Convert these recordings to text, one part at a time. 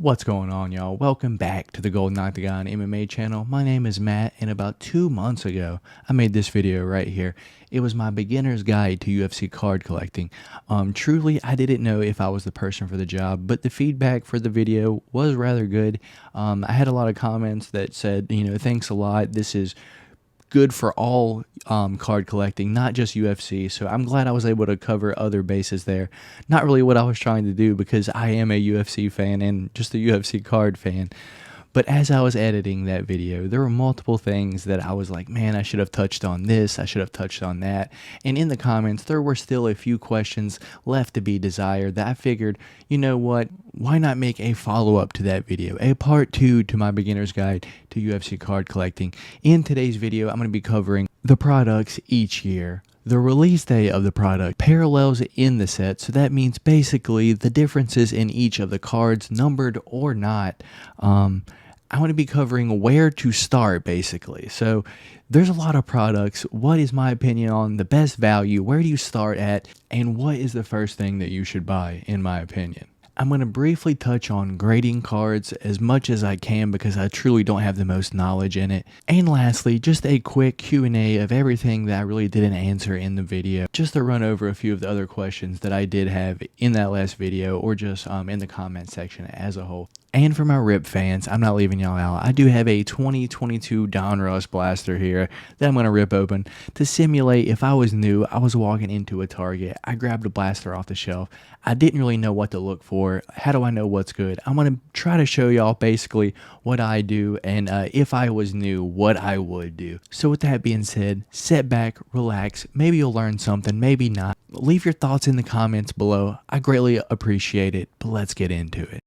What's going on, y'all? Welcome back to the Golden Octagon MMA channel. My name is Matt, and about 2 months ago, I made this video right here. It was my beginner's guide to UFC card collecting. Truly, I didn't know if I was the person for the job, but the feedback for the video was rather good. I had a lot of comments that said, thanks a lot. This is good for all card collecting, not just UFC. So I'm glad I was able to cover other bases there. Not really what I was trying to do because I am a UFC fan and just a UFC card fan. But as I was editing that video, there were multiple things that I was like, man, I should have touched on this, I should have touched on that. And in the comments, there were still a few questions left to be desired that I figured, you know what, why not make a follow-up to that video, a part 2 to my beginner's guide to UFC card collecting. In today's video, I'm going to be covering the products each year, the release day of the product, parallels in the set, so that means basically the differences in each of the cards, numbered or not. I want to be covering where to start, basically. So there's a lot of products. What is my opinion on the best value? Where do you start at? And what is the first thing that you should buy, in my opinion? I'm going to briefly touch on grading cards as much as I can because I truly don't have the most knowledge in it. And lastly, just a quick Q&A of everything that I really didn't answer in the video, just to run over a few of the other questions that I did have in that last video or just in the comment section as a whole. And for my RIP fans, I'm not leaving y'all out. I do have a 2022 Donruss blaster here that I'm going to rip open to simulate if I was new, I was walking into a Target, I grabbed a blaster off the shelf, I didn't really know what to look for. How do I know what's good? I'm going to try to show y'all basically what I do and if I was new, what I would do. So with that being said, sit back, relax, maybe you'll learn something, maybe not. Leave your thoughts in the comments below. I greatly appreciate it, but let's get into it.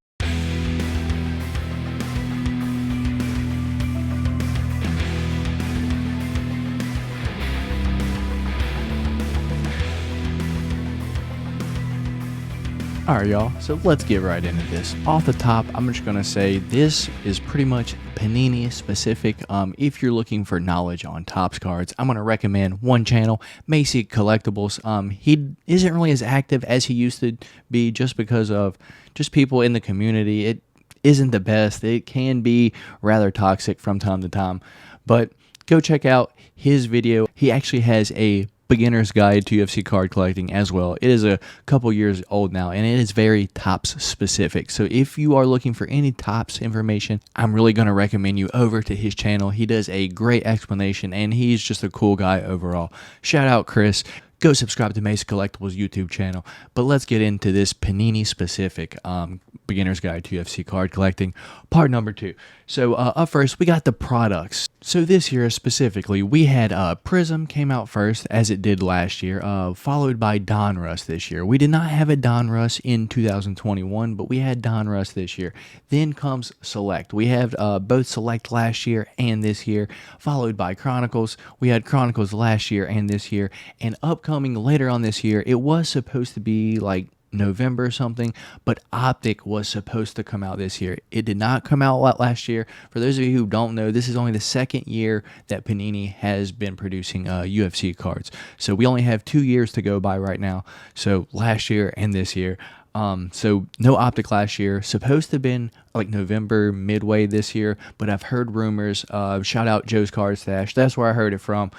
Alright y'all, so let's get right into this. Off the top, I'm just going to say this is pretty much Panini specific. If you're looking for knowledge on Topps cards, I'm going to recommend one channel, Macy Collectibles. He isn't really as active as he used to be just because of just people in the community. It isn't the best. It can be rather toxic from time to time, but go check out his video. He actually has a beginner's guide to UFC card collecting as well. It is a couple years old now and it is very Topps specific. So if you are looking for any Topps information, I'm really going to recommend you over to his channel. He does a great explanation and he's just a cool guy overall. Shout out Chris. Go subscribe to Mace Collectibles YouTube channel. But let's get into this Panini specific beginner's guide to UFC card collecting, part number 2. So up first, we got the products. So this year specifically, we had Prism came out first, as it did last year, followed by Donruss this year. We did not have a Donruss in 2021, but we had Donruss this year. Then comes Select. We have both Select last year and this year, followed by Chronicles. We had Chronicles last year and this year, and upcoming later on this year, it was supposed to be like November or something, but Optic was supposed to come out this year. It did not come out last year. For those of you who don't know, this is only the second year that Panini has been producing UFC cards. So we only have 2 years to go by right now. So last year and this year. So no Optic last year, supposed to have been like November midway this year, but I've heard rumors. Shout out Joe's Card Stash. That's where I heard it from.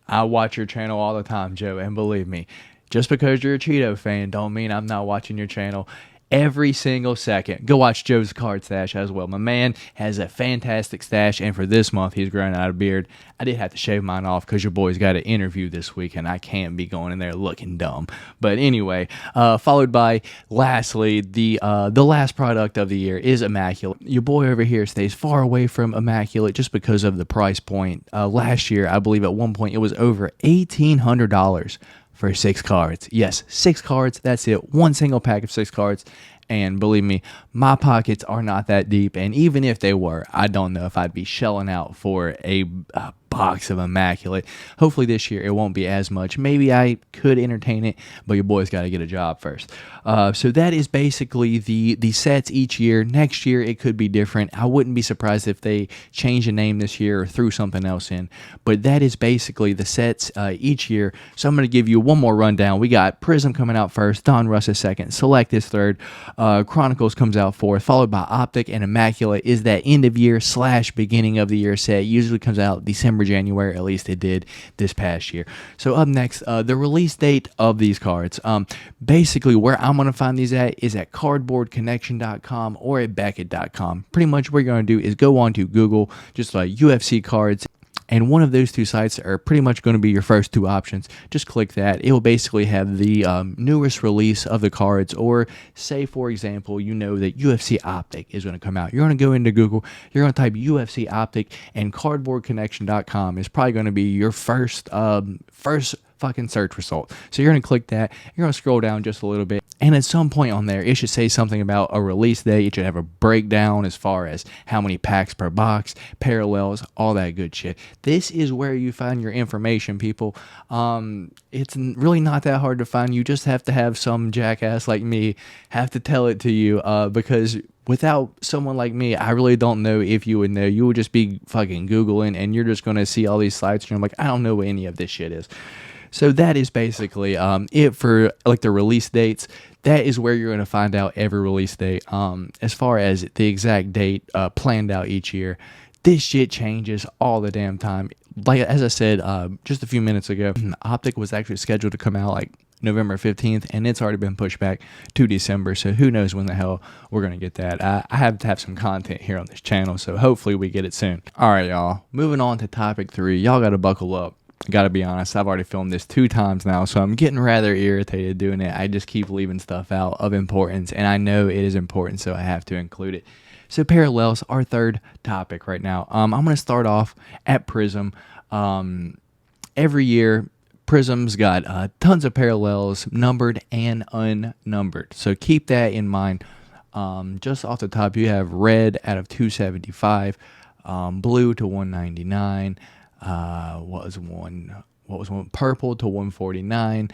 I watch your channel all the time, Joe, and believe me, just because you're a Cheeto fan don't mean I'm not watching your channel every single second. Go watch Joe's Card Stash as well. My man has a fantastic stash, and for this month, he's growing out a beard. I did have to shave mine off because your boy's got an interview this week, and I can't be going in there looking dumb. But anyway, followed by, lastly, the last product of the year is Immaculate. Your boy over here stays far away from Immaculate just because of the price point. Last year, I believe at one point, it was over $1,800. For 6 cards. Yes, 6 cards, that's it. One single pack of 6 cards. And believe me, my pockets are not that deep. And even if they were, I don't know if I'd be shelling out for a box of immaculate. Hopefully this year it won't be as much. Maybe I could entertain it, but your boy's got to get a job first. So that is basically the sets each year. Next year it could be different. I wouldn't be surprised if they change the name this year or threw something else in. But that is basically the sets each year. So I'm going to give you one more rundown. We got Prism coming out first, Donruss is second, Select is third, Chronicles comes out fourth, followed by Optic, and Immaculate is that end of year / beginning of the year set. Usually comes out December, January, at least it did this past year. So up next, the release date of these cards. Basically where I'm going to find these at is at cardboardconnection.com or at Beckett.com. Pretty much what you're going to do is go on to Google, just like UFC Cards, and one of those two sites are pretty much going to be your first two options. Just click that. It will basically have the newest release of the cards, or say, for example, you know that UFC Optic is going to come out. You're going to go into Google, you're going to type UFC Optic, and cardboardconnection.com is probably going to be your first fucking search result. So you're going to click that. You're going to scroll down just a little bit, and at some point on there, it should say something about a release date. It should have a breakdown as far as how many packs per box, parallels, all that good shit. This is where you find your information, people. It's really not that hard to find. You just have to have some jackass like me have to tell it to you, because without someone like me, I really don't know if you would know. You would just be fucking Googling, and you're just going to see all these sites, and you're like, I don't know what any of this shit is. So that is basically it for like the release dates. That is where you're going to find out every release date. As far as the exact date planned out each year, this shit changes all the damn time. Like, as I said just a few minutes ago, Optic was actually scheduled to come out like November 15th, and it's already been pushed back to December, so who knows when the hell we're going to get that. I have to have some content here on this channel, so hopefully we get it soon. All right, y'all. Moving on to topic 3. Y'all got to buckle up. Gotta be honest, I've already filmed this 2 times now, so I'm getting rather irritated doing it. I just keep leaving stuff out of importance, and I know it is important, so I have to include it. So parallels, our third topic right now. I'm going to start off at Prism. Every year, Prism's got tons of parallels, numbered and unnumbered, so keep that in mind. Just off the top, you have red out of 275, blue to 199, what was one? Purple to 149,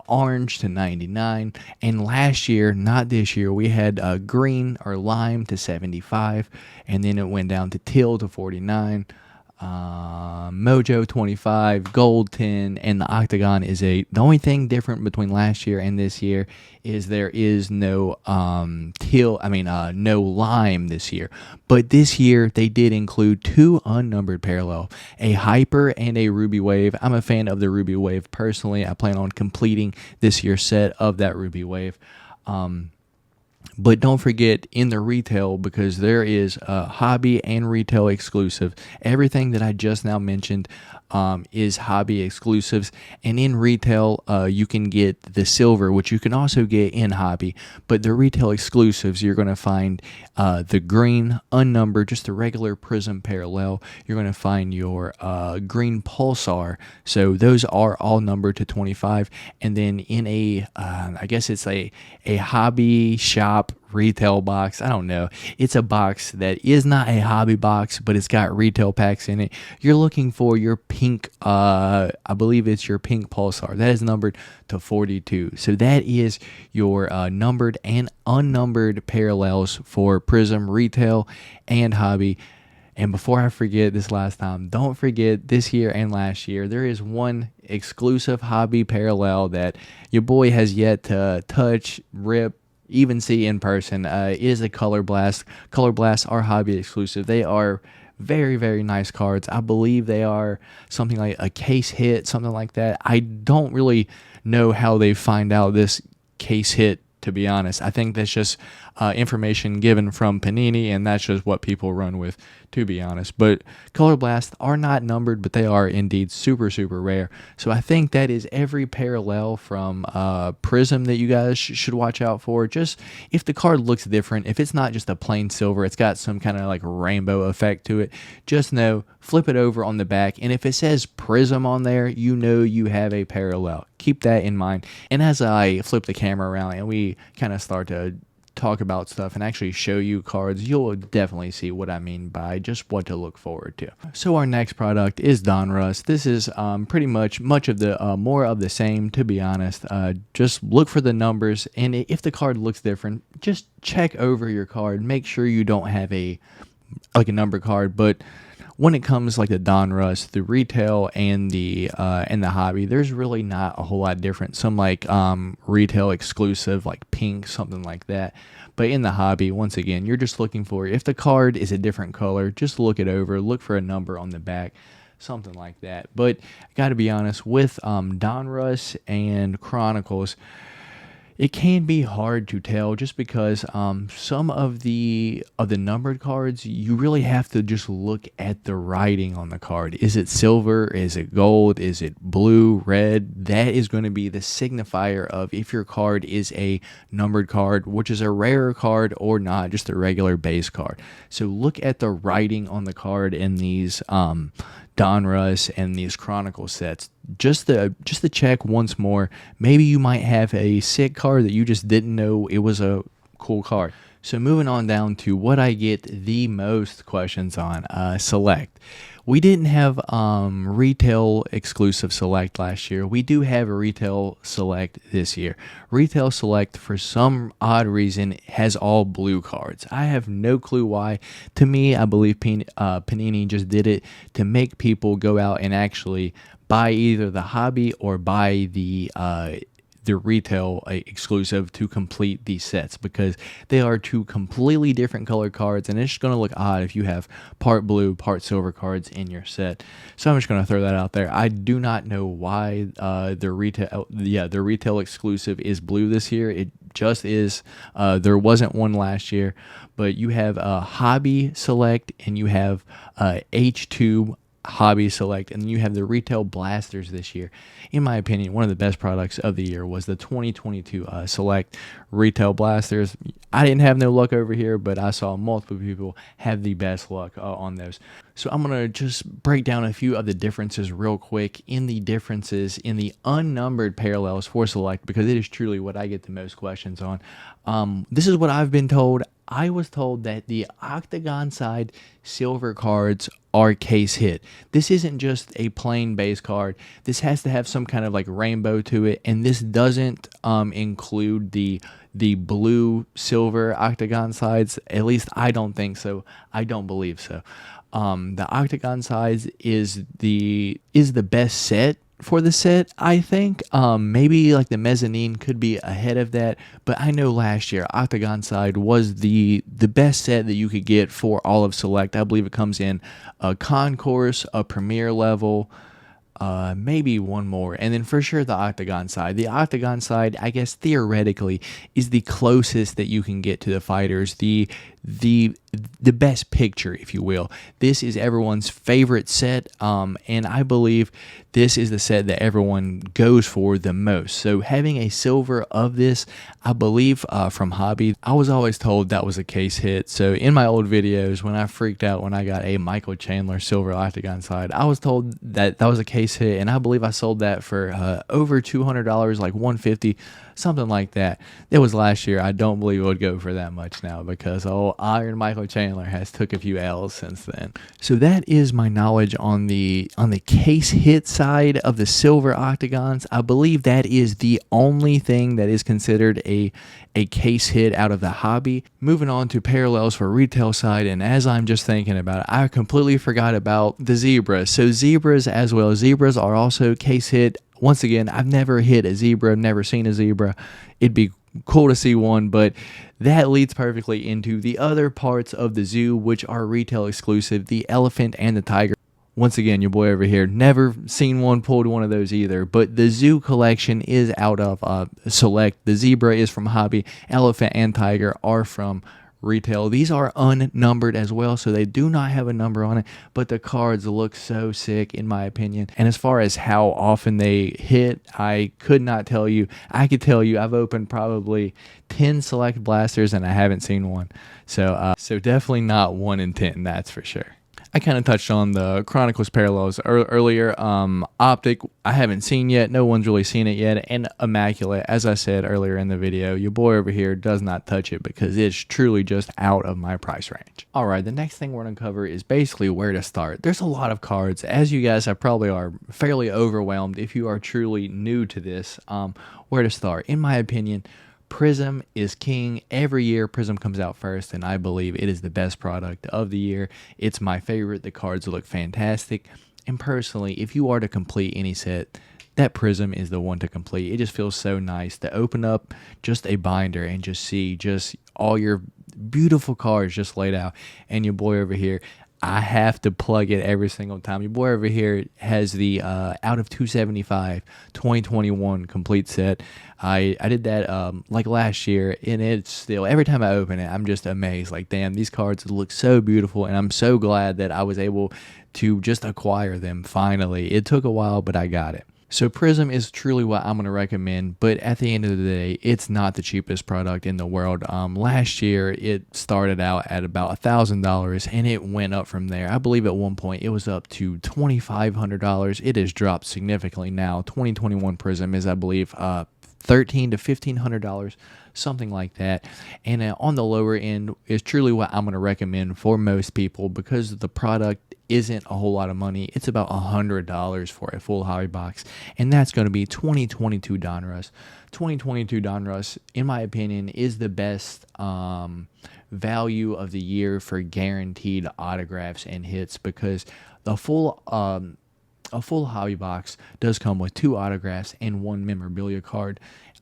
orange to 99, and last year, not this year, we had green or lime to 75, and then it went down to teal to 49, Mojo 25, gold 10, and the Octagon is 8. The only thing different between last year and this year is there is no no lime this year. But this year they did include 2 unnumbered parallel, a Hyper and a Ruby Wave. I'm a fan of the Ruby Wave personally. I plan on completing this year's set of that Ruby Wave. But don't forget in the retail, because there is hobby and retail exclusive. Everything that I just now mentioned is hobby exclusives, and in retail you can get the silver, which you can also get in hobby. But the retail exclusives, you're going to find the green unnumbered, just a regular Prism parallel. You're going to find your green Pulsar, so those are all numbered to 25. And then in a I guess it's a hobby shop retail box, I don't know, it's a box that is not a hobby box, but it's got retail packs in it. You're looking for your pink, I believe it's your pink Pulsar. That is numbered to 42. So that is your numbered and unnumbered parallels for Prism retail and hobby. And before I forget this last time, don't forget this year and last year, there is one exclusive hobby parallel that your boy has yet to touch, rip, even see in person. It is a Color Blast. Color Blasts are hobby exclusive. They are very, very nice cards. I believe they are something like a case hit, something like that. I don't really know how they find out this case hit, to be honest. I think that's just information given from Panini, and that's just what people run with, to be honest. But Color Blasts are not numbered, but they are indeed super, super rare. So I think that is every parallel from Prism that you guys should watch out for. Just if the card looks different, if it's not just a plain silver, it's got some kind of like rainbow effect to it, just know, flip it over on the back, and if it says Prism on there, you know you have a parallel. Keep that in mind. And as I flip the camera around and we kind of start to talk about stuff and actually show you cards, you'll definitely see what I mean by just what to look forward to. So our next product is Donruss. This is pretty much of the more of the same, to be honest. Just look for the numbers, and if the card looks different, just check over your card. Make sure you don't have a number card. But when it comes like the Donruss, the retail and the hobby, there's really not a whole lot different. Some like retail exclusive, like pink, something like that. But in the hobby, once again, you're just looking for, if the card is a different color, just look it over, look for a number on the back, something like that. But I got to be honest, with Donruss and Chronicles, it can be hard to tell, just because some of the numbered cards, you really have to just look at the writing on the card. Is it silver? Is it gold? Is it blue, red? That is going to be the signifier of if your card is a numbered card, which is a rarer card, or not, just a regular base card. So look at the writing on the card in these Donruss and these Chronicle sets, just to check once more. Maybe you might have a sick card that you just didn't know it was a cool card. So moving on down to what I get the most questions on, Select. We didn't have retail exclusive Select last year. We do have a retail Select this year. Retail Select, for some odd reason, has all blue cards. I have no clue why. To me, I believe Panini just did it to make people go out and actually buy either the hobby or buy the retail exclusive to complete these sets, because they are two completely different color cards, and it's just going to look odd if you have part blue, part silver cards in your set. So I'm just going to throw that out there. I do not know why the retail exclusive is blue this year. It just is. There wasn't one last year, but you have a Hobby Select and you have H2 Hobby Select, and you have the retail blasters this year. In my opinion, one of the best products of the year was the 2022 Select retail blasters. I didn't have no luck over here, but I saw multiple people have the best luck on those. So I'm going to just break down a few of the differences real quick in the unnumbered parallels for Select, because it is truly what I get the most questions on. This is what I've been told. I was told that the Octagon side silver cards are case hit. This isn't just a plain base card. This has to have some kind of like rainbow to it, and this doesn't include the blue silver Octagon sides. At least I don't think so. I don't believe so. The Octagon sides is the best set for the set, I think. Maybe like the mezzanine could be ahead of that, but I know last year Octagon side was the best set that you could get for all of Select. I believe it comes in a concourse, a premier level, maybe one more, and then for sure the Octagon side. The Octagon side, I guess theoretically, is the closest that you can get to the fighters, the best picture, if you will. This is everyone's favorite set, and I believe this is the set that everyone goes for the most. So having a silver of this, I believe from Hobby, I was always told that was a case hit. So in my old videos, when I freaked out when I got a Michael Chandler silver Octagon side, I was told that was a case hit, and I believe I sold that for over $200, like $150, something like that. It was last year. I don't believe it would go for that much now, because Iron Michael Chandler has took a few L's since then. So that is my knowledge on the case hit side of the silver Octagons. I believe that is the only thing that is considered a case hit out of the Hobby. Moving on to parallels for retail side, and as I'm just thinking about it, I completely forgot about the zebras. So zebras as well. Zebras are also case hit. Once again, I've never hit a zebra, never seen a zebra. It'd be cool to see one, but that leads perfectly into the other parts of the zoo, which are retail exclusive, the elephant and the tiger. Once again, your boy over here, never seen one, pulled one of those either, but the zoo collection is out of Select. The zebra is from Hobby. Elephant and tiger are from retail. These are unnumbered as well, so they do not have a number on it, but the cards look so sick in my opinion. And as far as how often they hit, I could not tell you. I could tell you I've opened probably 10 Select blasters and I haven't seen one. So definitely not 1 in 10, that's for sure. I kind of touched on the Chronicles Parallels earlier. Optic, I haven't seen yet. No one's really seen it yet. And Immaculate, as I said earlier in the video, your boy over here does not touch it because it's truly just out of my price range. All right, the next thing we're going to cover is basically where to start. There's a lot of cards. As you guys probably are fairly overwhelmed if you are truly new to this, where to start. In my opinion, Prism is king. Every year Prism comes out first, and I believe it is the best product of the year. It's my favorite. The cards look fantastic, and personally, if you are to complete any set, that Prism is the one to complete. It just feels so nice to open up just a binder and just see just all your beautiful cards just laid out. And your boy over here, I have to plug it every single time. Your boy over here has the out of 275 2021 complete set. I did that like last year, and it's still, every time I open it, I'm just amazed. Like, damn, these cards look so beautiful, and I'm so glad that I was able to just acquire them finally. It took a while, but I got it. So Prism is truly what I'm going to recommend, but at the end of the day, it's not the cheapest product in the world. Last year, it started out at about $1,000, and it went up from there. I believe at one point, it was up to $2,500. It has dropped significantly now. 2021 Prism is, I believe, $1,300 to $1,500, something like that. And on the lower end is truly what I'm going to recommend for most people because the product isn't a whole lot of money. It's about $100 for a full hobby box, and that's going to be 2022 Donruss. 2022 Donruss, in my opinion, is the best value of the year for guaranteed autographs and hits because the full a full hobby box does come with 2 autographs and 1 memorabilia card,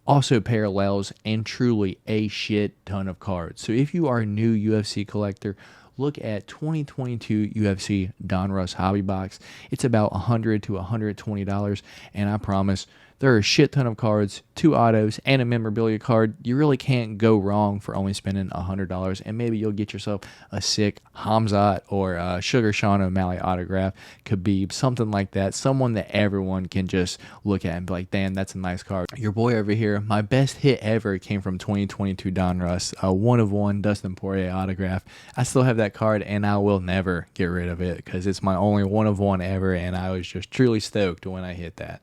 also parallels, and truly a shit ton of cards. So if you are a new UFC collector, look at 2022 UFC Donruss hobby box. It's about $100 to $120, and I promise there are a shit ton of cards, 2 autos, and a memorabilia card. You really can't go wrong for only spending $100, and maybe you'll get yourself a sick Hamzat or Sugar Sean O'Malley autograph, Khabib, something like that. Someone that everyone can just look at and be like, damn, that's a nice card. Your boy over here, my best hit ever came from 2022 Donruss, a 1/1 Dustin Poirier autograph. I still have that card, and I will never get rid of it because it's my only 1/1 ever, and I was just truly stoked when I hit that.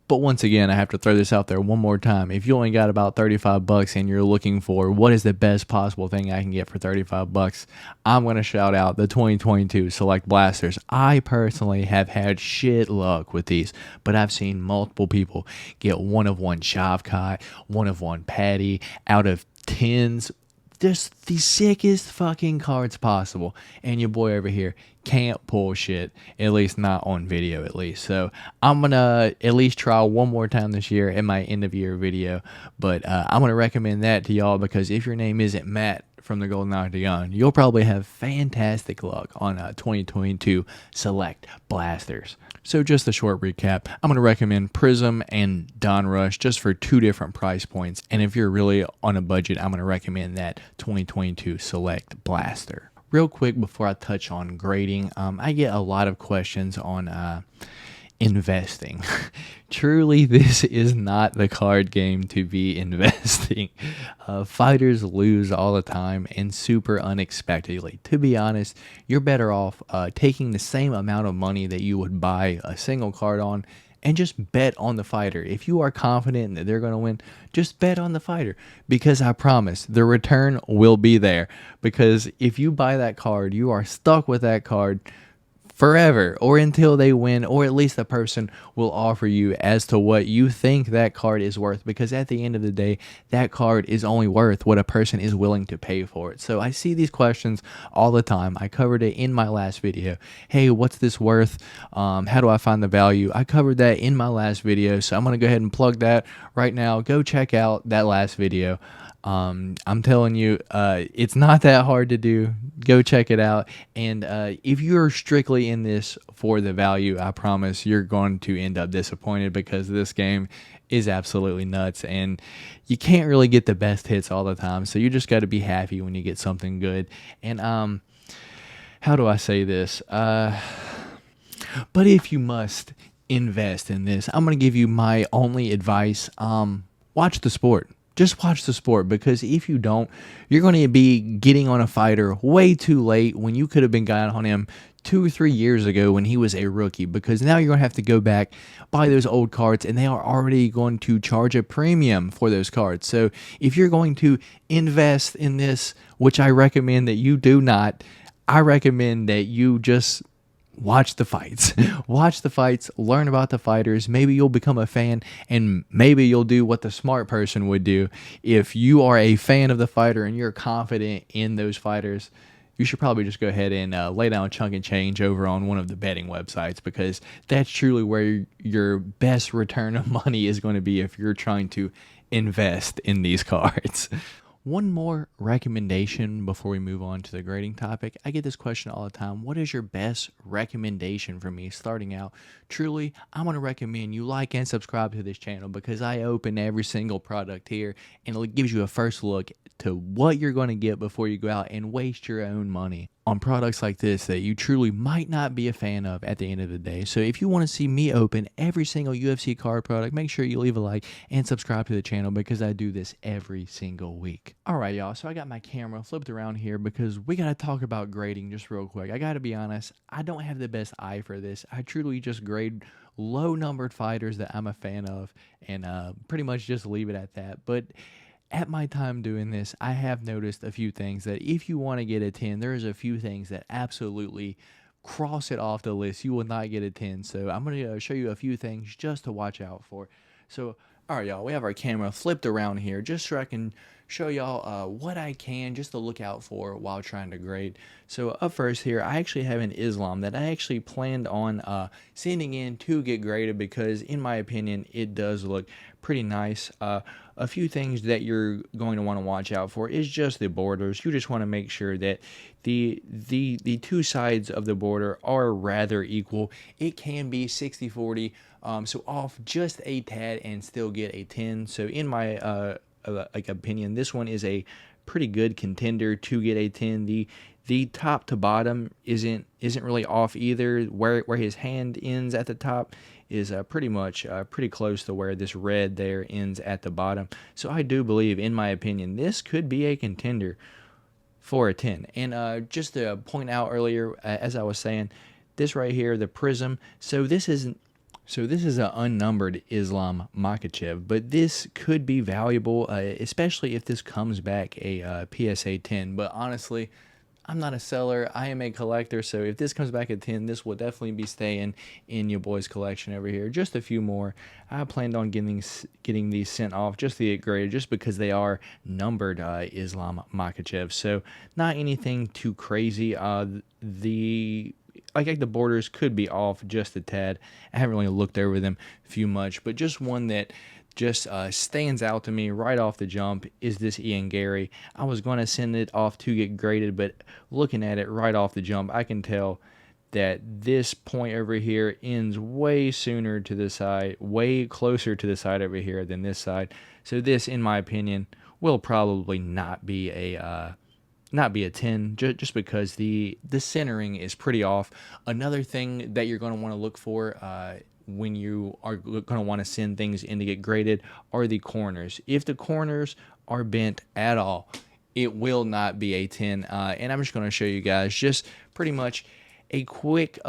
But once again, I have to throw this out there one more time. If you only got about 35 bucks and you're looking for what is the best possible thing I can get for 35 bucks, I'm going to shout out the 2022 Select Blasters. I personally have had shit luck with these, but I've seen multiple people get 1/1 Shavkat, 1/1 Patty out of 10s. Just the sickest fucking cards possible, and your boy over here can't pull shit, at least not on video at least. So I'm gonna at least try one more time this year in my end of year video, but I'm gonna recommend that to y'all because if your name isn't Matt from the Golden Octagon, you'll probably have fantastic luck on 2022 Select Blasters. So just a short recap, I'm going to recommend Prism and Donruss just for 2 different price points. And if you're really on a budget, I'm going to recommend that 2022 Select Blaster. Real quick before I touch on grading, I get a lot of questions on investing. Truly, this is not the card game to be investing. Fighters lose all the time and super unexpectedly. To be honest, you're better off taking the same amount of money that you would buy a single card on and just bet on the fighter. If you are confident that they're going to win, just bet on the fighter because I promise the return will be there. Because if you buy that card, you are stuck with that card forever or until they win, or at least the person will offer you as to what you think that card is worth, because at the end of the day, that card is only worth what a person is willing to pay for it. So I see these questions all the time. I covered it in my last video. Hey, what's this worth? How do I find the value? I covered that in my last video, so I'm going to go ahead and plug that right now. Go check out that last video. I'm telling you, it's not that hard to do. Go check it out. And if you're strictly in this for the value, I promise you're going to end up disappointed because this game is absolutely nuts and you can't really get the best hits all the time. So you just got to be happy when you get something good. And how do I say this? But if you must invest in this, I'm going to give you my only advice. Watch the sport. just watch the sport, because if you don't, you're going to be getting on a fighter way too late when you could have been got on him 2 or 3 years ago when he was a rookie, because now you're going to have to go back, buy those old cards, and they are already going to charge a premium for those cards. So if you're going to invest in this, which I recommend that you do not, I recommend that you just watch the fights. Watch the fights, learn about the fighters. Maybe you'll become a fan, and maybe you'll do what the smart person would do. If you are a fan of the fighter and you're confident in those fighters, you should probably just go ahead and lay down chunk and change over on one of the betting websites, because that's truly where your best return of money is going to be if you're trying to invest in these cards. One more recommendation before we move on to the grading topic. I get this question all the time. What is your best recommendation for me starting out? Truly, I'm going to recommend you like and subscribe to this channel, because I open every single product here, and it gives you a first look to what you're going to get before you go out and waste your own money on products like this that you truly might not be a fan of at the end of the day. So if you want to see me open every single UFC card product, make sure you leave a like and subscribe to the channel, because I do this every single week. All right, y'all. So I got my camera flipped around here because we got to talk about grading just real quick. I got to be honest, I don't have the best eye for this. I truly just grade low numbered fighters that I'm a fan of, and pretty much just leave it at that. But at my time doing this, I have noticed a few things that if you want to get a 10, there's a few things that absolutely cross it off the list. You will not get a 10. So I'm going to show you a few things just to watch out for. So, all right, y'all, we have our camera flipped around here just so I can show y'all what I can just to look out for while trying to grade. So up first here, I actually have an Islam that I actually planned on sending in to get graded, because in my opinion, it does look pretty nice. A few things that you're going to want to watch out for is just the borders. You just want to make sure that the two sides of the border are rather equal. It can be 60-40, so off just a tad and still get a 10. So in my opinion, this one is a pretty good contender to get a 10. The top to bottom isn't really off either. Where his hand ends at the top is pretty much pretty close to where this red there ends at the bottom. So I do believe, in my opinion, this could be a contender for a 10. And just to point out earlier, as I was saying, this right here, the prism. So this is an unnumbered Islam Makhachev, but this could be valuable, especially if this comes back a PSA 10. But honestly, I'm not a seller. I am a collector, so if this comes back at 10, this will definitely be staying in your boy's collection over here. Just a few more. I planned on getting these sent off just to get graded, just because they are numbered Islam Makhachev. So not anything too crazy. Like the borders could be off just a tad. I haven't really looked over them few much, but just one that just stands out to me right off the jump is this Ian Gary. I was going to send it off to get graded, but looking at it right off the jump, I can tell that this point over here ends way sooner to the side, way closer to the side over here than this side. So this, in my opinion, will probably not be a 10, just because the centering is pretty off. Another thing that you're going to want to look for when you are going to want to send things in to get graded are the corners. If the corners are bent at all, it will not be a 10. And I'm just going to show you guys just pretty much a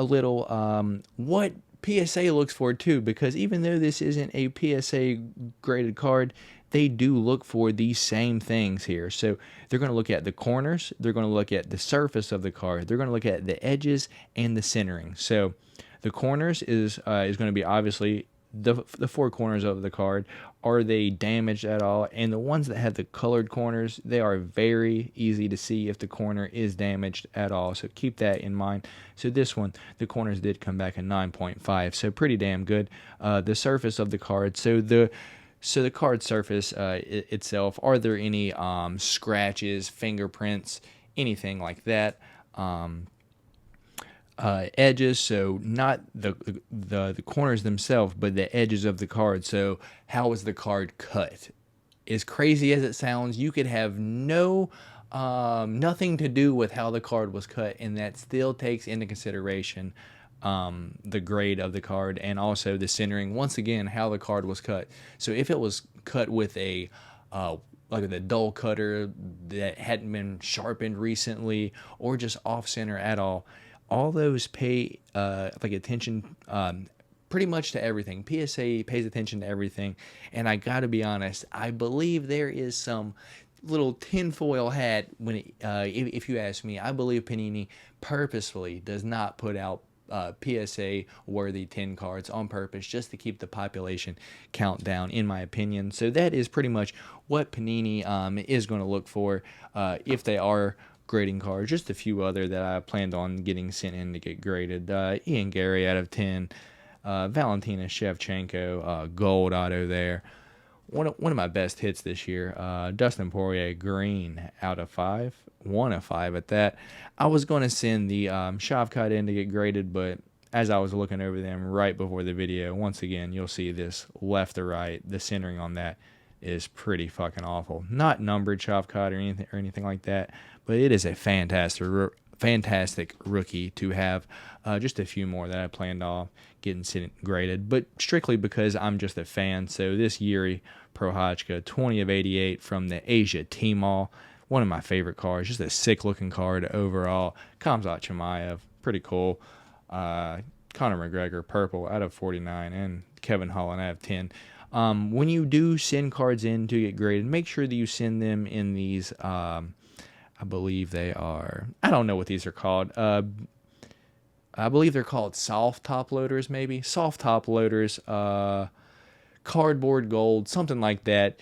little what PSA looks for too, because even though this isn't a PSA graded card, they do look for these same things here. So they're going to look at the corners, they're going to look at the surface of the card, they're going to look at the edges and the centering. So the corners is going to be obviously the four corners of the card. Are they damaged at all? And the ones that have the colored corners, they are very easy to see if the corner is damaged at all. So keep that in mind. So this one, the corners did come back a 9.5, so pretty damn good. The surface of the card, so the card surface itself, are there any scratches, fingerprints, anything like that? Edges, so not the corners themselves, but the edges of the card. So how was the card cut? As crazy as it sounds, you could have nothing to do with how the card was cut, and that still takes into consideration the grade of the card, and also the centering, once again, how the card was cut. So if it was cut with a like the dull cutter that hadn't been sharpened recently, or just off center at all those pay like attention pretty much to everything. PSA pays attention to everything, and I gotta be honest, I believe there is some little tinfoil hat when if you ask me. I believe Panini purposefully does not put out PSA worthy 10 cards on purpose just to keep the population count down, in my opinion. So that is pretty much what Panini is going to look for if they are grading cards. Just a few other that I planned on getting sent in to get graded. Ian Gary out of 10, Valentina Shevchenko, gold auto there. One of my best hits this year, Dustin Poirier, green out of 5, 1 of 5 at that. I was going to send the Shavkat in to get graded, but as I was looking over them right before the video, once again, you'll see this left to right, the centering on that is pretty fucking awful. Not numbered Shavkat or anything like that, but it is a fantastic rookie to have. Just a few more that I planned on getting graded, but strictly because I'm just a fan. So this Yuri Prohachka, 20 of 88 from the Asia T-Mall. One of my favorite cards, just a sick looking card overall. Khamzat Chimaev, pretty cool. Conor McGregor, purple out of 49, and Kevin Holland out of 10. When you do send cards in to get graded, make sure that you send them in these, I believe they are, I don't know what these are called. I believe they're called soft top loaders, maybe. Soft top loaders, cardboard gold, something like that.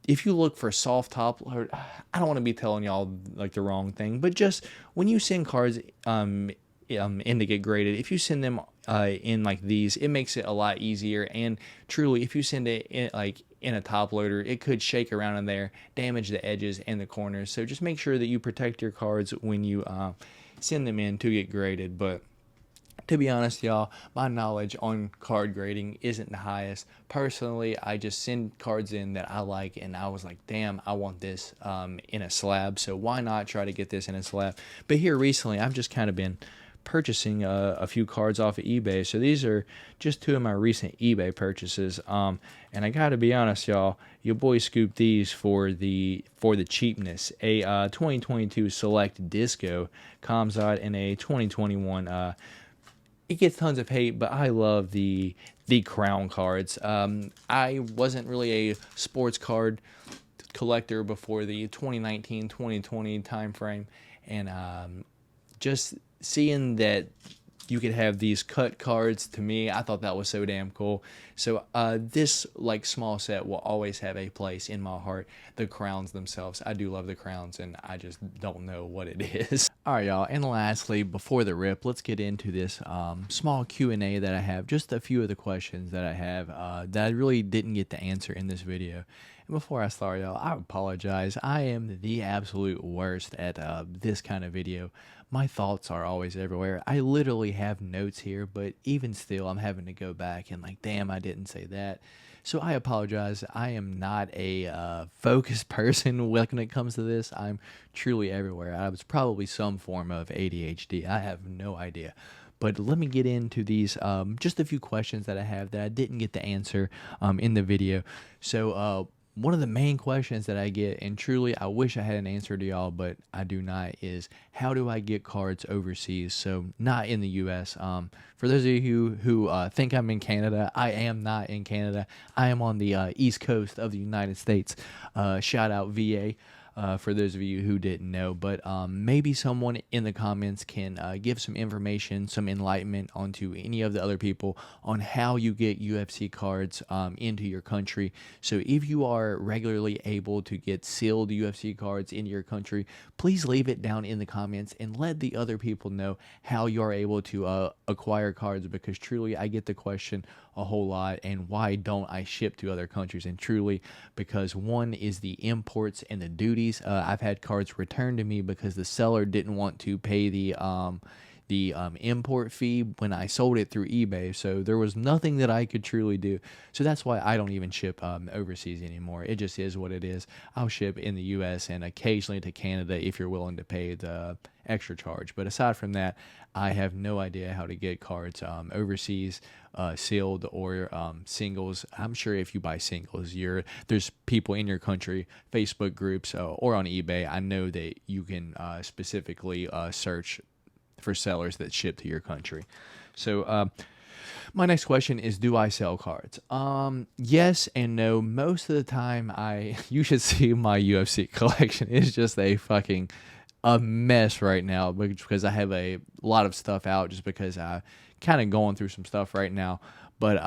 If you look for soft top load, I don't want to be telling y'all like the wrong thing, but just when you send cards in to get graded, if you send them in like these, it makes it a lot easier. And truly, if you send it in a top loader, it could shake around in there, damage the edges and the corners. So just make sure that you protect your cards when you send them in to get graded. But to be honest, y'all, my knowledge on card grading isn't the highest. Personally, I just send cards in that I like, and I was like, damn, I want this in a slab, so why not try to get this in a slab? But here recently, I've just kind of been purchasing a few cards off of eBay. So these are just two of my recent eBay purchases. And I gotta be honest, y'all, your boy scooped these for the cheapness. A 2022 Select Disco Khamzat and a 2021 it gets tons of hate, but I love the crown cards. I wasn't really a sports card collector before the 2019-2020 time frame, and just seeing that you could have these cut cards, to me, I thought that was so damn cool. So this like small set will always have a place in my heart. The crowns themselves, I do love the crowns, and I just don't know what it is. All right, y'all, and lastly, before the rip, let's get into this small Q&A that I have. Just a few of the questions that I have that I really didn't get to answer in this video. And before I start, y'all, I apologize. I am the absolute worst at this kind of video. My thoughts are always everywhere. I literally have notes here, but even still, I'm having to go back and like, damn, I didn't say that. So I apologize. I am not a focused person when it comes to this. I'm truly everywhere. I was probably some form of ADHD. I have no idea. But let me get into these, just a few questions that I have that I didn't get to answer in the video. So one of the main questions that I get, and truly I wish I had an answer to y'all, but I do not, is how do I get cards overseas? So not in the U.S. For those of you who think I'm in Canada, I am not in Canada. I am on the East Coast of the United States. Shout out VA. For those of you who didn't know, but maybe someone in the comments can give some information, some enlightenment onto any of the other people on how you get UFC cards into your country. So if you are regularly able to get sealed UFC cards into your country, please leave it down in the comments and let the other people know how you are able to acquire cards, because truly I get the question a whole lot, and why don't I ship to other countries? And truly, because one is the imports and the duties. I've had cards returned to me because the seller didn't want to pay the the import fee when I sold it through eBay. So there was nothing that I could truly do. So that's why I don't even ship overseas anymore. It just is what it is. I'll ship in the US and occasionally to Canada if you're willing to pay the extra charge. But aside from that, I have no idea how to get cards overseas, sealed or singles. I'm sure if you buy singles, there's people in your country, Facebook groups, or on eBay. I know that you can specifically search for sellers that ship to your country. So my next question is, do I sell cards? Yes and no. Most of the time, you should see my UFC collection. It's just a mess right now because I have a lot of stuff out just because I kind of going through some stuff right now. But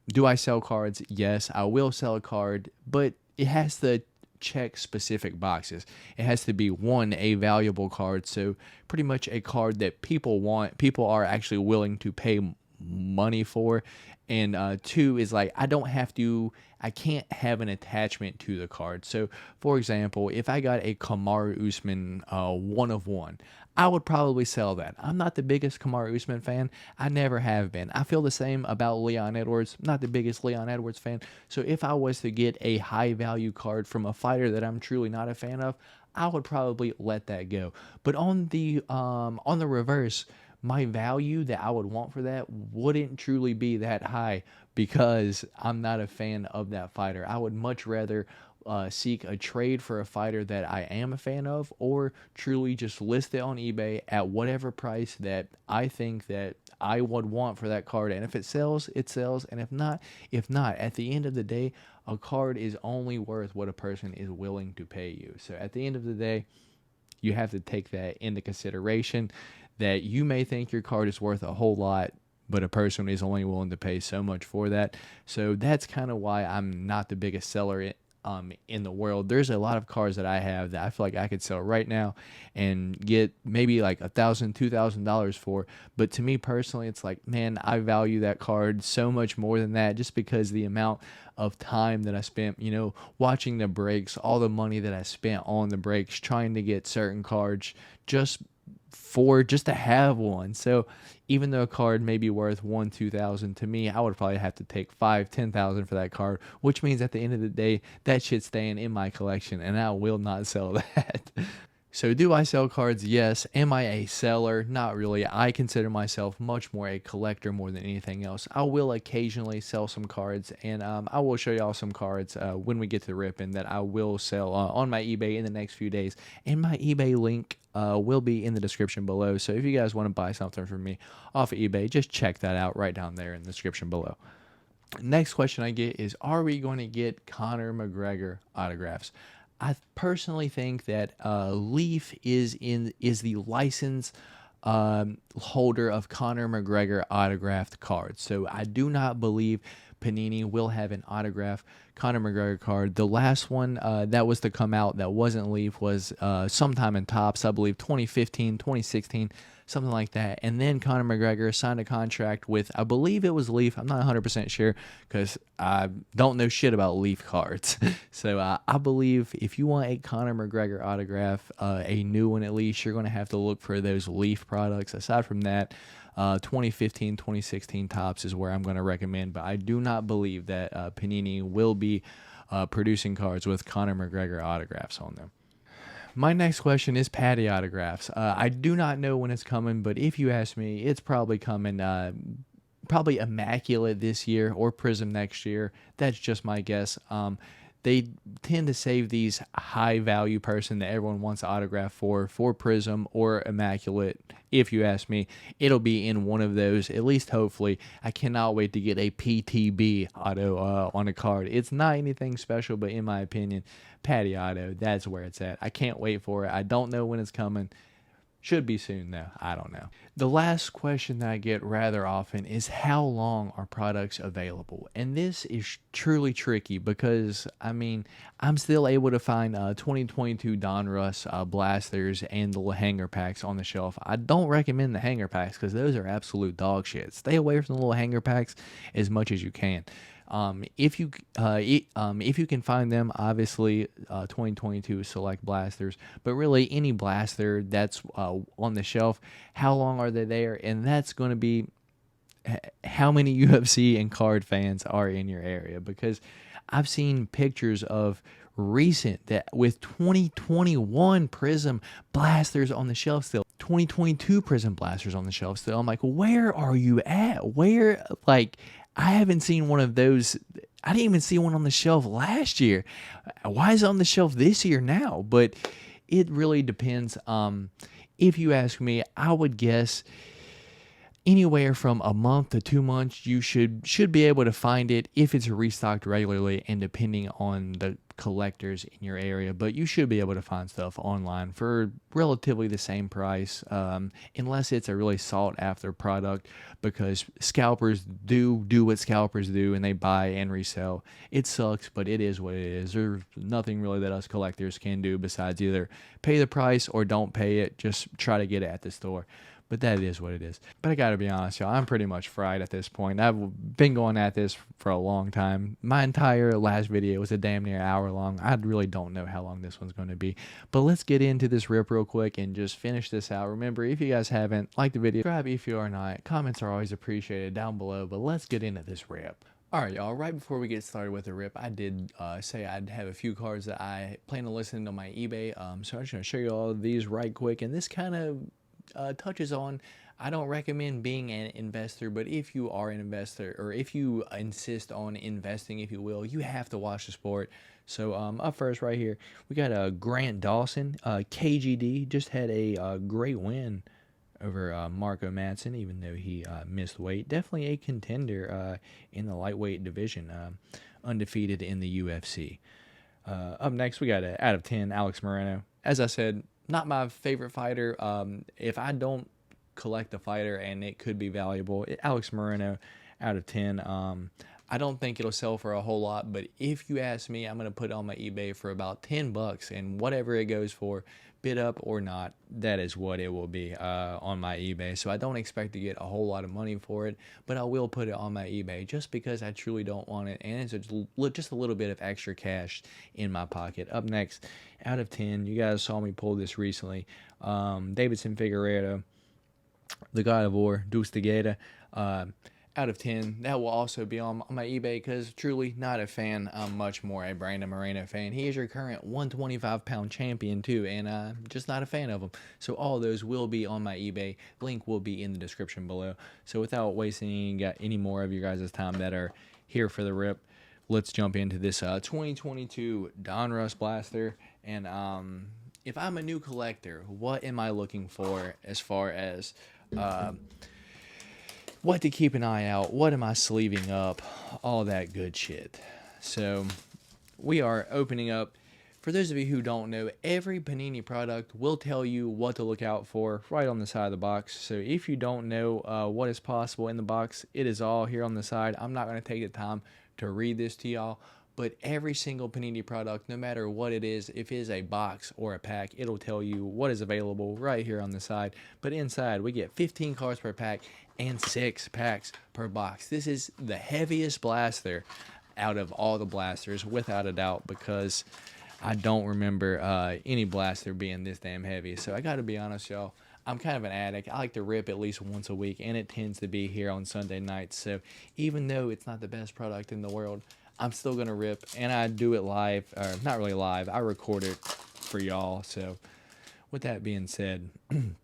do I sell cards? Yes, I will sell a card, but it has to check specific boxes. It has to be, one, a valuable card, so pretty much a card that people want, people are actually willing to pay money for, and two is like I can't have an attachment to the card. So for example, if I got a Kamaru Usman 1 of 1, I would probably sell that. I'm not the biggest Kamaru Usman fan. I never have been. I feel the same about Leon Edwards. Not the biggest Leon Edwards fan. So if I was to get a high value card from a fighter that I'm truly not a fan of, I would probably let that go. But on the reverse, my value that I would want for that wouldn't truly be that high because I'm not a fan of that fighter. I would much rather seek a trade for a fighter that I am a fan of, or truly just list it on eBay at whatever price that I think that I would want for that card. And if it sells, it sells. And if not, at the end of the day, a card is only worth what a person is willing to pay you. So at the end of the day, you have to take that into consideration, that you may think your card is worth a whole lot, but a person is only willing to pay so much for that. So that's kind of why I'm not the biggest seller in the world. There's a lot of cards that I have that I feel like I could sell right now and get maybe like $1,000, $2,000 for. But to me personally, it's like, man, I value that card so much more than that, just because the amount of time that I spent, watching the breaks, all the money that I spent on the breaks, trying to get certain cards just to have one. So even though a card may be worth $1,000-$2,000, to me, I would probably have to take $5,000-$10,000 for that card, which means at the end of the day, that shit's staying in my collection and I will not sell that. So do I sell cards? Yes. Am I a seller? Not really. I consider myself much more a collector more than anything else. I will occasionally sell some cards, and I will show y'all some cards when we get to the ripping that I will sell on my eBay in the next few days. And my eBay link will be in the description below. So if you guys want to buy something from me off of eBay, just check that out right down there in the description below. Next question I get is, are we going to get Conor McGregor autographs? I personally think that Leaf is the license holder of Conor McGregor autographed cards. So I do not believe Panini will have an autograph Conor McGregor card. The last one that was to come out that wasn't Leaf was sometime in Topps, I believe 2015, 2016, something like that. And then Conor McGregor signed a contract with, I believe it was Leaf. I'm not 100% sure because I don't know shit about Leaf cards. So I believe if you want a Conor McGregor autograph, a new one at least, you're going to have to look for those Leaf products. Aside from that, 2015, 2016 Topps is where I'm going to recommend, but I do not believe that Panini will be producing cards with Conor McGregor autographs on them. My next question is Patty autographs. I do not know when it's coming, but if you ask me, it's probably coming, probably Immaculate this year or Prism next year. That's just my guess. They tend to save these high-value person that everyone wants to autograph for Prism or Immaculate. If you ask me, it'll be in one of those, at least hopefully. I cannot wait to get a PTB auto on a card. It's not anything special, but in my opinion, Patty auto, that's where it's at. I can't wait for it. I don't know when it's coming. Should be soon, though. I don't know. The last question that I get rather often is, how long are products available? And this is truly tricky because, I'm still able to find 2022 Donruss blasters and the hanger packs on the shelf. I don't recommend the hanger packs because those are absolute dog shit. Stay away from the little hanger packs as much as you can. If you can find them, obviously 2022 select blasters, but really any blaster that's on the shelf, how long are they there? And that's going to be how many UFC and card fans are in your area, because I've seen pictures of recent that with 2021 Prism blasters on the shelf still, 2022 Prism blasters on the shelf still. I'm like, where are you at? Where, like, I haven't seen one of those. I didn't even see one on the shelf last year. Why is it on the shelf this year now? But it really depends. If you ask me, I would guess anywhere from a month to 2 months, you should be able to find it if it's restocked regularly and depending on the collectors in your area. But you should be able to find stuff online for relatively the same price, unless it's a really sought after product, because scalpers do what scalpers do and they buy and resell. It sucks, but it is what it is. There's nothing really that us collectors can do besides either pay the price or don't pay it. Just try to get it at the store. But that is what it is. But I gotta be honest, y'all, I'm pretty much fried at this point. I've been going at this for a long time. My entire last video was a damn near hour long. I really don't know how long this one's going to be. But let's get into this rip real quick and just finish this out. Remember, if you guys haven't, like the video, subscribe if you are not. Comments are always appreciated down below. But let's get into this rip. Alright, y'all, right before we get started with the rip, I did say I'd have a few cards that I plan to listen to my eBay. So I'm just going to show you all these right quick. And this kind of touches on, I don't recommend being an investor, but if you are an investor, or if you insist on investing, if you will, you have to watch the sport. So up first right here, we got Grant Dawson. KGD just had a great win over Marco Madsen, even though he missed weight. Definitely a contender in the lightweight division, undefeated in the UFC. Up next, we got out of 10, Alex Moreno. As I said, not my favorite fighter. If I don't collect a fighter and it could be valuable, Alex Moreno out of 10. I don't think it'll sell for a whole lot, but if you ask me, I'm going to put it on my eBay for about $10, and whatever it goes for, bid up or not, that is what it will be on my eBay. So I don't expect to get a whole lot of money for it, but I will put it on my eBay just because I truly don't want it, and it's just a little bit of extra cash in my pocket. Up next, out of 10, you guys saw me pull this recently. Davidson Figueiredo, the God of War, Deuce Tejeda, out of 10. That will also be on my eBay because truly not a fan. I'm much more a Brandon Moreno fan. He is your current 125-pound champion too, and I'm just not a fan of him. So all those will be on my eBay. Link will be in the description below. So without wasting any more of you guys' time that are here for the rip, let's jump into this 2022 Donruss Blaster. And if I'm a new collector, what am I looking for as far as what to keep an eye out, what am I sleeving up, all that good shit. So we are opening up. For those of you who don't know, every Panini product will tell you what to look out for right on the side of the box. So if you don't know what is possible in the box, it is all here on the side. I'm not going to take the time to read this to y'all, but every single Panini product, no matter what it is, if it is a box or a pack, it'll tell you what is available right here on the side. But inside, we get 15 cards per pack and 6 packs per box. This is the heaviest blaster out of all the blasters, without a doubt, because I don't remember any blaster being this damn heavy. So I got to be honest, y'all, I'm kind of an addict. I like to rip at least once a week, and it tends to be here on Sunday nights. So even though it's not the best product in the world, I'm still going to rip, and I do it live, or not really live. I record it for y'all. So with that being said, I'm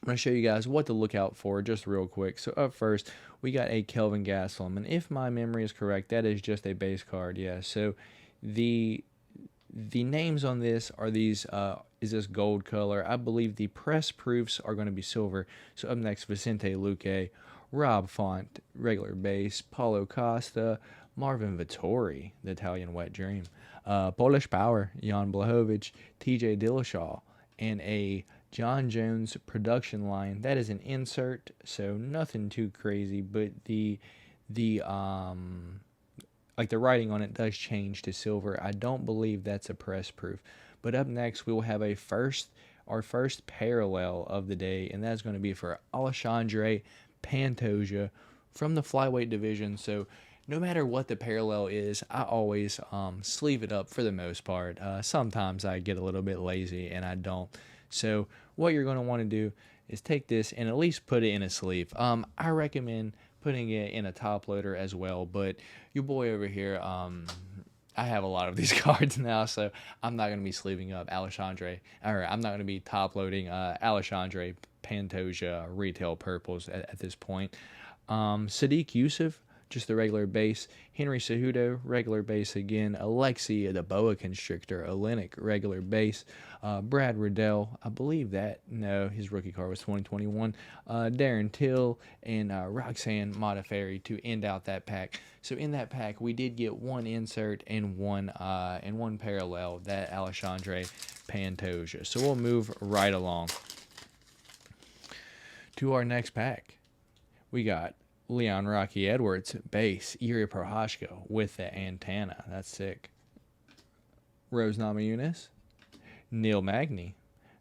going to show you guys what to look out for just real quick. So up first, we got a Kelvin Gastelum, and if my memory is correct, that is just a base card. Yeah, so the names on this are these, is this gold color. I believe the press proofs are going to be silver. So up next, Vicente Luque, Rob Font, regular base, Paulo Costa, Marvin Vittori, the Italian wet dream, Polish Power, Jan Blachowicz, TJ Dillashaw, and a John Jones production line. That is an insert, so nothing too crazy, but the like the writing on it does change to silver. I don't believe that's a press proof. But up next, we will have our first parallel of the day, and that's going to be for Alexandre Pantoja from the flyweight division. So no matter what the parallel is, I always sleeve it up for the most part. Sometimes I get a little bit lazy and I don't. So what you're going to want to do is take this and at least put it in a sleeve. I recommend putting it in a top loader as well, but your boy over here, I have a lot of these cards now, so I'm not going to be sleeving up Alexandre, or I'm not going to be top loading Alexandre Pantoja retail purples at this point. Sadiq Yusuf, just the regular base. Henry Cejudo, regular base again. Alexi, the Boa Constrictor. Olenek, regular base. Brad Riddell, I believe that. No, his rookie card was 2021. Darren Till and Roxanne Modafferi to end out that pack. So in that pack, we did get one insert and one parallel, that Alexandre Pantoja. So we'll move right along to our next pack. We got Leon Rocky Edwards, base, Yuri Prohashko with the antenna. That's sick. Rose Namajunas, Neil Magny,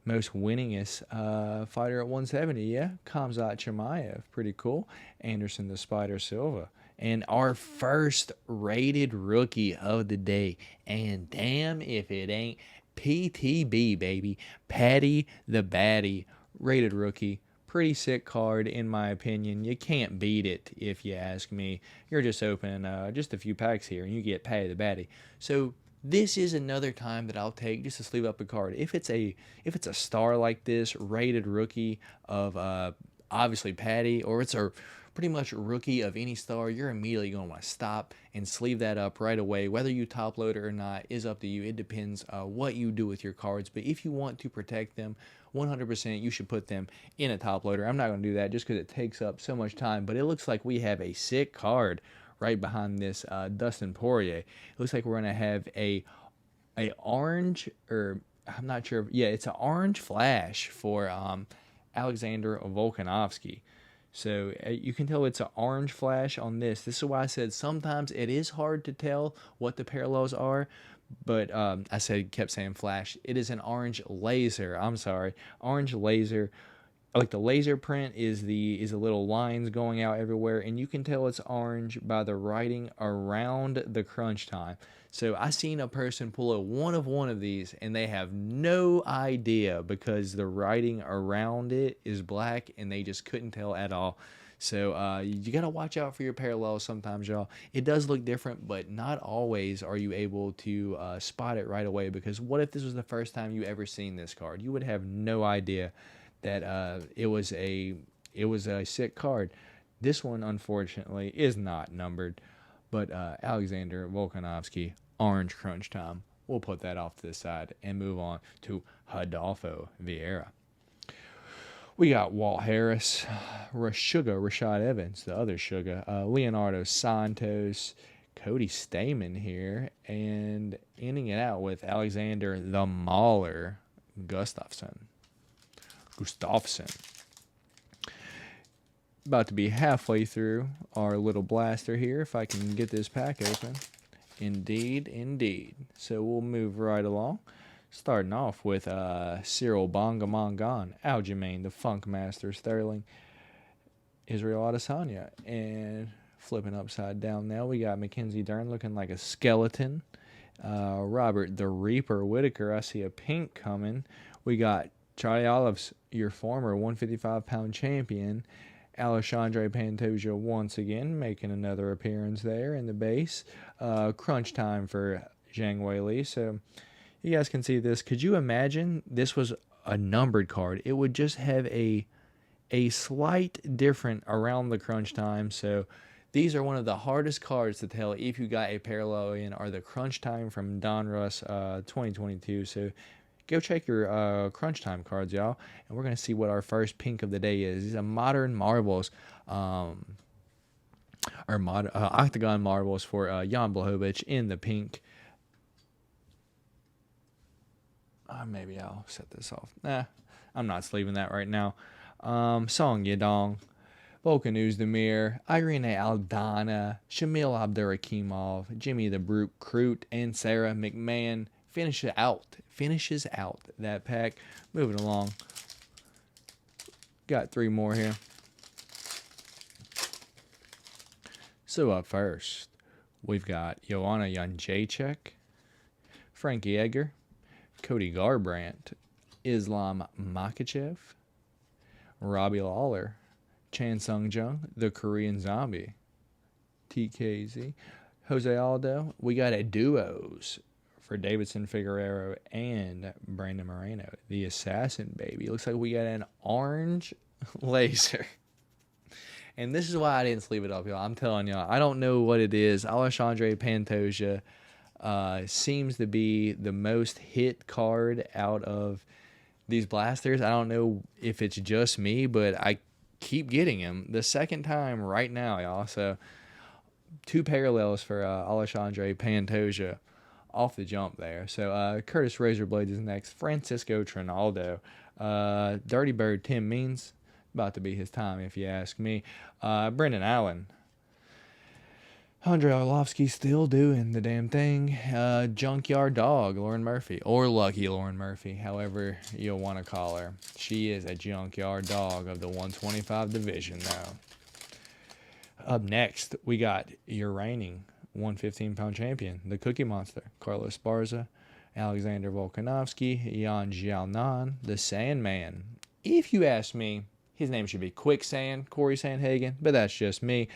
most winningest fighter at 170, yeah. Khamzat Chimaev, pretty cool. Anderson the Spider Silva. And our first rated rookie of the day. And damn if it ain't PTB, baby. Patty the Batty, rated rookie. Pretty sick card, in my opinion. You can't beat it, if you ask me. You're just opening just a few packs here, and you get Patty the Batty. So this is another time that I'll take just to sleeve up a card. If it's a star like this, rated rookie of obviously Patty, or it's a pretty much rookie of any star, you're immediately going to want to stop and sleeve that up right away. Whether you top load it or not is up to you. It depends what you do with your cards. But if you want to protect them, 100% you should put them in a top loader. I'm not going to do that just because it takes up so much time. But it looks like we have a sick card right behind this Dustin Poirier. It looks like we're going to have a orange, or I'm not sure. Yeah, it's an orange flash for Alexander Volkanovski. So you can tell it's an orange flash on this. This is why I said sometimes it is hard to tell what the parallels are. But kept saying flash. It is an orange laser. I'm sorry, orange laser. Like the laser print is the little lines going out everywhere, and you can tell it's orange by the writing around the crunch time. So I seen a person pull a one of these, and they have no idea because the writing around it is black, and they just couldn't tell at all. So you got to watch out for your parallels sometimes, y'all. It does look different, but not always are you able to spot it right away, because what if this was the first time you ever seen this card? You would have no idea that it was a sick card. This one, unfortunately, is not numbered, but Alexander Volkanovski, orange crunch time. We'll put that off to the side and move on to Rodolfo Vieira. We got Walt Harris, Rashad Evans, the other Sugar, Leonardo Santos, Cody Stamen here, and ending it out with Alexander the Mauler Gustafsson. About to be halfway through our little blaster here, if I can get this pack open. Indeed. So we'll move right along. Starting off with Cyril Bongamongan, Aljamain, the Funk Master Sterling, Israel Adesanya, and flipping upside down now, we got Mackenzie Dern looking like a skeleton. Robert the Reaper Whitaker, I see a pink coming. We got Charlie Olives, your former 155-pound champion. Alexandre Pantoja once again making another appearance there in the base. Crunch time for Zhang Weili. So you guys can see this. Could you imagine this was a numbered card? It would just have a slight different around the crunch time. So these are one of the hardest cards to tell if you got a parallel in, are the crunch time from Don Russ 2022. So go check your crunch time cards, y'all. And we're going to see what our first pink of the day is. These are modern marbles. Octagon marbles for Jan Blachowicz in the pink. Maybe I'll set this off. Nah, I'm not sleeving that right now. Song Yadong, Volkan Oezdemir, Irene Aldana, Shamil Abdurakhimov, Jimmy the Brute Crute, and Sarah McMahon finishes out that pack. Moving along. Got three more here. So up first, we've got Joanna Jędrzejczyk, Frankie Edgar, Cody Garbrandt, Islam Makhachev, Robbie Lawler, Chan Sung Jung, the Korean Zombie, TKZ, Jose Aldo. We got a duos for Davidson Figueroa and Brandon Moreno, the Assassin Baby. Looks like we got an orange laser. And this is why I didn't sleeve it up, y'all. I'm telling y'all, I don't know what it is. Alexandre Pantoja seems to be the most hit card out of these blasters. I don't know if it's just me, but I keep getting him the second time right now, y'all. So 2 parallels for Alexandre Pantoja off the jump there. So Curtis Razorblades is next. Francisco Trinaldo. Dirty Bird Tim Means. About to be his time, if you ask me. Brendan Allen. Andre Arlovsky still doing the damn thing. Junkyard Dog, Lauren Murphy. Or Lucky Lauren Murphy, however you'll want to call her. She is a junkyard dog of the 125 division now. Up next, we got your reigning 115-pound champion, the Cookie Monster, Carlos Esparza, Alexander Volkanovski, Yan Xiaonan, the Sandman. If you ask me, his name should be Quicksand, Corey Sandhagen, but that's just me.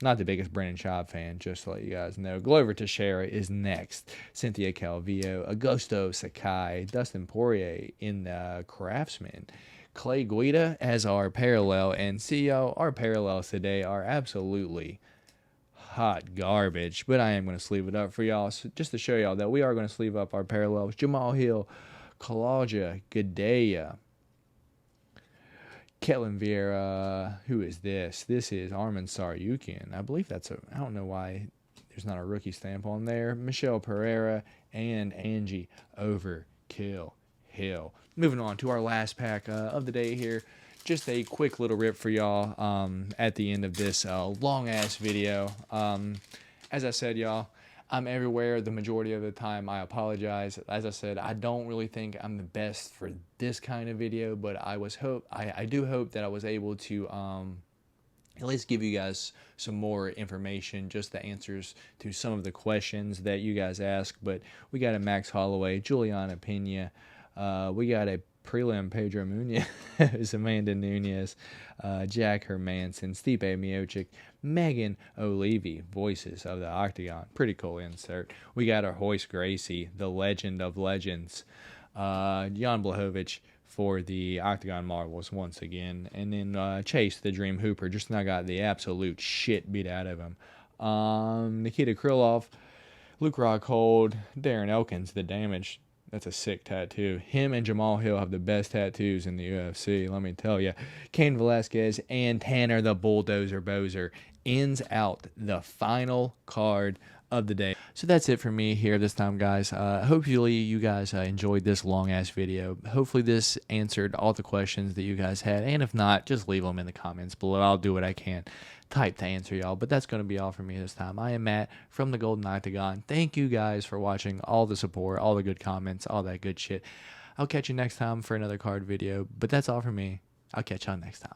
Not the biggest Brennan Schaub fan, just to let you guys know. Glover Teixeira is next. Cynthia Calvillo, Augusto Sakai, Dustin Poirier in the Craftsman. Clay Guida as our parallel. And see, y'all, our parallels today are absolutely hot garbage. But I am going to sleeve it up for y'all, so just to show y'all that we are going to sleeve up our parallels. Jamal Hill, Claudia Gadea, Ketlin Vieira. Who is this? This is Arman Saryukian. I believe that's I don't know why there's not a rookie stamp on there. Michelle Pereira and Angie Overkill Hill. Moving on to our last pack of the day here. Just a quick little rip for y'all at the end of this long-ass video. As I said, y'all, I'm everywhere the majority of the time. I apologize. As I said, I don't really think I'm the best for this kind of video, but I do hope that I was able to at least give you guys some more information, just the answers to some of the questions that you guys asked. But we got a Max Holloway, Juliana Pena, we got a prelim Pedro Munoz, Amanda Nunes, Jack Hermanson, Stipe Miocic, Megan O'Leary, Voices of the Octagon. Pretty cool insert. We got our Royce Gracie, the legend of legends, Jan Blachowicz for the Octagon Marvels once again. And then Chase, the Dream Hooper, just now got the absolute shit beat out of him. Nikita Krylov, Luke Rockhold, Darren Elkins, The Damage. That's a sick tattoo. Him and Jamal Hill have the best tattoos in the UFC, let me tell you. Cain Velasquez and Tanner the Bulldozer Bozer ends out the final card of the day. So that's it for me here this time, guys. Hopefully you guys enjoyed this long-ass video. Hopefully this answered all the questions that you guys had. And if not, just leave them in the comments below. I'll do what I can type to answer y'all. But that's going to be all for me this time. I am Matt from the Golden Octagon. Thank you guys for watching, all the support, all the good comments, all that good shit. I'll catch you next time for another card video. But that's all for me. I'll catch y'all next time.